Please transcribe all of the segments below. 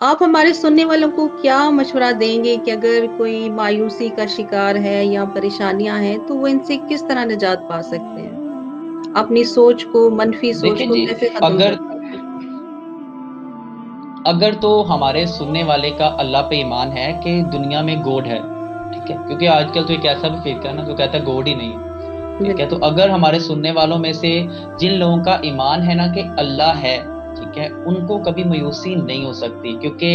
आप हमारे सुनने वालों को क्या मशवरा देंगे कि अगर कोई मायूसी का शिकार है या परेशानियां हैं तो वो इनसे किस तरह निजात पा सकते हैं? अपनी सोच को, मनफी सोच देखिए को जी, कैसे खत्म कर अगर सकते हैं? अगर तो हमारे सुनने वाले का अल्लाह पे ईमान है कि दुनिया में गॉड है, ठीक है, क्योंकि आजकल तो एक ऐसा भी फिरका है ना जो कहता है गॉड ही नहीं है, ठीक है। तो बिल्कुल। अगर हमारे सुनने वालों में से जिन लोगों का ईमान है ना कि अल्लाह है, ठीक है, उनको कभी मायूसी नहीं हो सकती, क्योंकि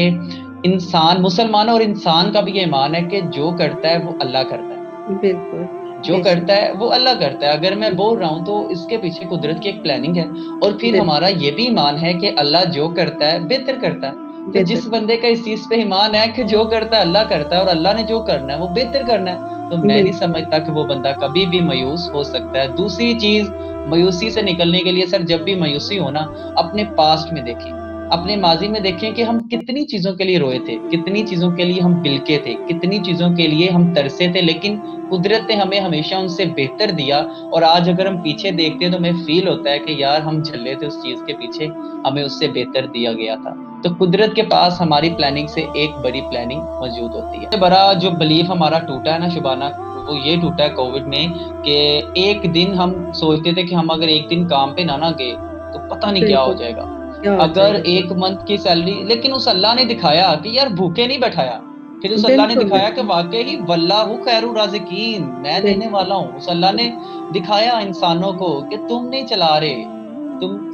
इंसान मुसलमान और इंसान का भी ये ईमान है कि जो करता है वो अल्लाह करता है। बिल्कुल। जो बेशक। करता है वो अल्लाह करता है। अगर मैं बोल रहा हूँ तो इसके पीछे कुदरत की एक प्लानिंग है। और फिर बिल्कुल। हमारा ये भी ईमान है कि अल्लाह जो करता है बेहतर करता है। तो बेहतर। जिस बंदे का इस चीज पे ईमान है कि जो करता है अल्लाह करता है और अल्लाह ने जो करना है वो बेहतर करना है, तो मैं नहीं बिल्कुल। समझता कि वो बंदा कभी भी मायूस हो सकता है। दूसरी चीज, मायूसी से निकलने के लिए सर, जब भी मायूसी हो ना, अपने पास्ट में देखें, अपने माजी में देखें कि हम कितनी चीजों के लिए रोए थे, कितनी चीजों के लिए हम बिलके थे, कितनी चीजों के लिए हम तरसे थे, लेकिन कुदरत ने हमें हमेशा उनसे बेहतर दिया। और आज अगर हम पीछे देखते हैं तो हमें फील होता है कि यार हम झल्ले थे उस चीज के पीछे, हमें उससे बेहतर दिया गया था। तो कुदरत के पास हमारी प्लानिंग से एक बड़ी प्लानिंग मौजूद होती है। बड़ा जो बिलीफ हमारा टूटा है ना शुबाना, वो ये टूटा है कोविड में, कि एक दिन हम सोचते थे कि हम अगर एक दिन काम पे ना गए तो पता नहीं क्या हो बिल्कुल। जाएगा। क्या हो अगर जाएगा? एक मंथ की सैलरी, लेकिन उस अल्लाह ने दिखाया कि यार भूखे नहीं बैठाया। फिर उस अल्लाह ने बिल्कुल। दिखाया कि बिल्कुल। वाकई ही वल्लाहु खैरुर राज़िकीन, मैं देने बिल्कुल। वाला हूँ। उस अल्लाह ने दिखाया इंसानों को कि तुम नहीं चला रहे,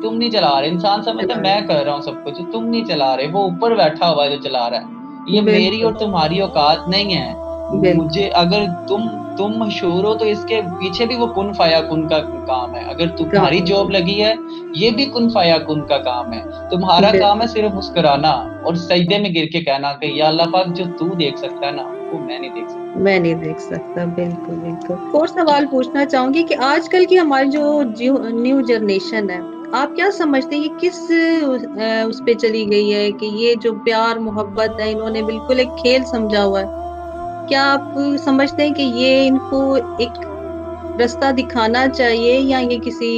तुम नहीं चला रहे। इंसान समझता है चला मैं रहे। कर रहा हूँ सब कुछ, तुम नहीं चला रहे, वो ऊपर बैठा हुआ है जो चला रहा है। ये मेरी बिल्कुल। और तुम्हारी औकात नहीं है। बिल्कुल। मुझे अगर तुम मशहूर हो तो इसके पीछे भी वो कुन फाया कुन का काम है। अगर तुम्हारी काम जॉब है। लगी है, ये भी कुन फाया कुन का काम है। तुम्हारा काम है बिल्कुल। सिर्फ मुस्कुराना और सजदे में गिर के कहना कि या अल्लाह पाक, जो तू देख सकता है ना वो मैं नहीं देख सकता। मैं नहीं देख सकता। बिल्कुल, बिल्कुल। और सवाल पूछना चाहूँगी कि आजकल की हमारी जो न्यू जनरेशन है, आप क्या समझते हैं ये किस उस पे चली गई है कि ये जो प्यार मोहब्बत है इन्होंने बिल्कुल एक खेल समझा हुआ है? क्या आप समझते हैं कि ये इनको एक रास्ता दिखाना चाहिए या ये किसी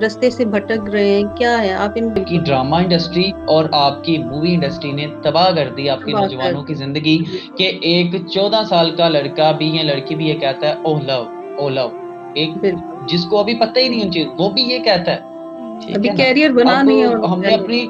रास्ते से भटक रहे हैं? क्या है? आप इन की बिल्कुल, ड्रामा इंडस्ट्री और आपकी मूवी इंडस्ट्री ने तबाह कर दी आपकी तबाह कर नौजवानों की दिया। जिंदगी। बिल्कुल। कि एक 14 साल का लड़का भी या लड़की भी ये कहता है ओह लव, ओ लव। एक बिल्कुल। जिसको अभी पता ही नहीं उन चीज, वो भी ये कहता है, ठीक अभी है ना। करियर बना अब नहीं है और हमने जाने अपनी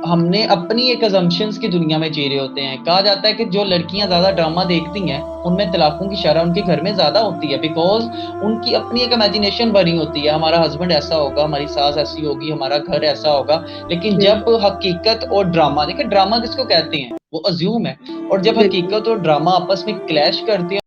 हमने अपनी एक अजम्पशंस की दुनिया में जी रहे होते हैं। कहा जाता है कि जो लड़कियां ज्यादा ड्रामा देखती हैं उनमें तलाकों की शरह उनके घर में ज्यादा होती है, बिकॉज उनकी अपनी एक इमेजिनेशन बनी होती है, हमारा हस्बैंड ऐसा होगा, हमारी सास ऐसी होगी, हमारा घर ऐसा होगा। लेकिन जब बिल्कुल। हकीकत और ड्रामा, देखिए ड्रामा किसको कहते हैं, वो अज्यूम है। और जब बिल्कुल। हकीकत और ड्रामा आपस में क्लैश करते हैं,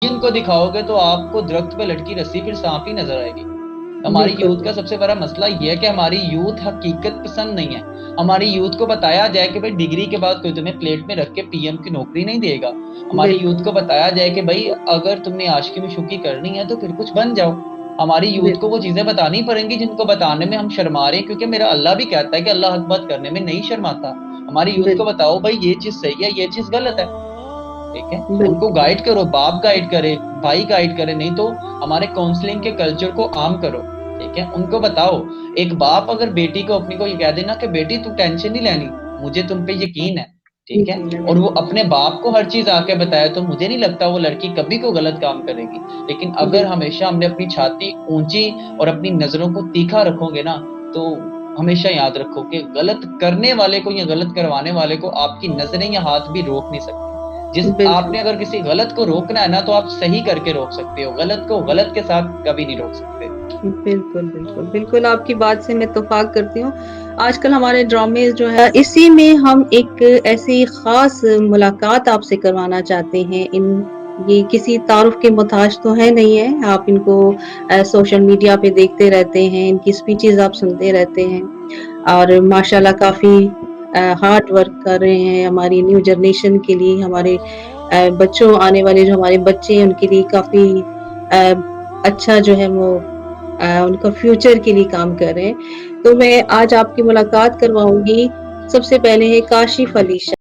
जिनको दिखाओगे तो आपको दरख्त पे लटकी रस्सी फिर सांप ही नजर आएगी। हमारी बिल्कुल। यूथ का सबसे बड़ा मसला ये है कि हमारी यूथ हकीकत पसंद नहीं है। हमारी यूथ को बताया जाए कि भाई डिग्री के बाद कोई तुम्हें प्लेट में रख के पीएम की नौकरी नहीं देगा। हमारी यूथ बिल्कुल। को बताया जाए कि भाई अगर तुमने आशिकी में शुकी करनी है तो फिर कुछ बन जाओ। हमारी यूथ को बिल्कुल। वो चीजें बतानी पड़ेंगी जिनको बताने में हम शर्मा रहे हैं, क्योंकि मेरा अल्लाह भी कहता है कि अल्लाह हक बात करने में नहीं शर्माता। हमारी यूथ को बिल्कुल। बताओ भाई ये चीज सही है, ये चीज गलत है, ठीक है। उनको बिल्कुल। गाइड करो, बाप गाइड करे, भाई गाइड करे, नहीं तो हमारे काउंसलिंग के कल्चर को आम करो, ठीक है। उनको बताओ, एक बाप अगर बेटी को अपनी को ये कह देना कि बेटी तू टेंशन नहीं लेनी, मुझे तुम पे यकीन है, ठीक है, यकीन है। और वो बिल्कुल। अपने बाप को हर चीज आके बताए, तो मुझे नहीं लगता वो लड़की कभी कोई गलत काम करेगी। लेकिन अगर बिल्कुल। हमेशा हमने अपनी छाती ऊंची और अपनी नजरों को तीखा रखोगे ना, तो हमेशा याद रखो कि गलत करने वाले को या गलत करवाने वाले को आपकी नजरें या हाथ भी रोक नहीं सकते। जिस बिल्कुल। आपने अगर किसी गलत को रोकना है ना, तो आप सही करके रोक सकते हो, गलत को गलत के साथ कभी नहीं रोक सकते। बिल्कुल। बिल्कुल। बिल्कुल आपकी बात से मैं इत्तेफाक करती हूँ। आजकल हमारे ड्रामे जो है इसी में हम एक ऐसी खास मुलाकात आपसे करवाना चाहते हैं। इन ये किसी तारुफ के मोहताज तो है नहीं है। आप इनको सोशल मीडिया पे देखते रहते हैं, इनकी स्पीचेस आप सुनते रहते हैं और माशाल्लाह काफी हार्ड वर्क कर रहे हैं हमारी न्यू जनरेशन के लिए, हमारे बच्चों आने वाले जो हमारे बच्चे हैं उनके लिए काफी अ, अच्छा जो है वो उनका फ्यूचर के लिए काम कर रहे हैं। तो मैं आज आपकी मुलाकात करवाऊँगी सबसे पहले है काशिफ अली शाह।